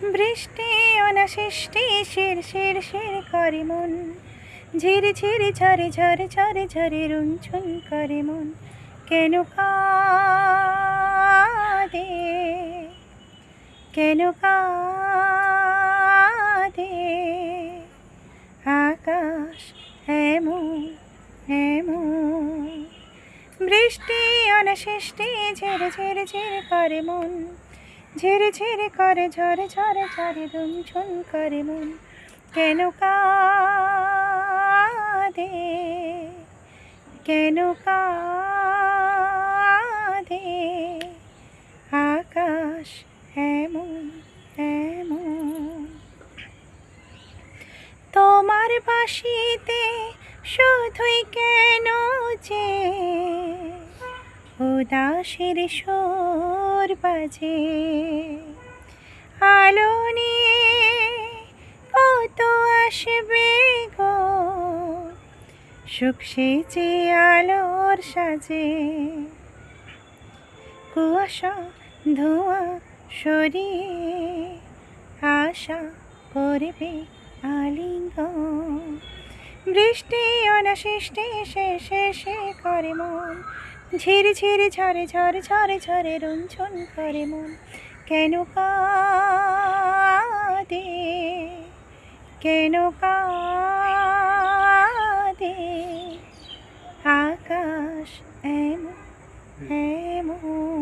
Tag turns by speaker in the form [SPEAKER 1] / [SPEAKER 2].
[SPEAKER 1] বৃষ্টি অনাসৃষ্টি শির শির শির করে মন, ঝিরি ঝিরি ঝরে ঝরে ঝরে ঝরে রুঞ্ঝুন করে মন। কেন কাঁদে, কেন কাঁদে আকাশ এমন এমন। বৃষ্টি অনাসৃষ্টি ঝেড়ে ঝেড়ে ঝেড়ে করে মন, ঝেড়ে ঝেড়ে করে ঝরে ঝরে ঝরে রুমঝুম করে মন। কেন কাঁদে, কেন কাঁদে আকাশ এমন এমন। তোমার বাঁশিতে শুধুই কেন যে উদাসের সুর বাজে, আলো নিয়ে কত আসবে গো, সুখ সেজে আলোর সাজে। কুয়াশা ধোঁয়া সরিয়ে আশা করবে আলিঙ্গন। বৃষ্টি অনাসৃষ্টি শেষে সে করে মন, ঝিরি ঝিরি ঝরে ঝরে ঝরে ঝরে রুঞ্ঝুন করে মন। কেন কাঁদে, কেন কাঁদে আকাশ এমন এমন।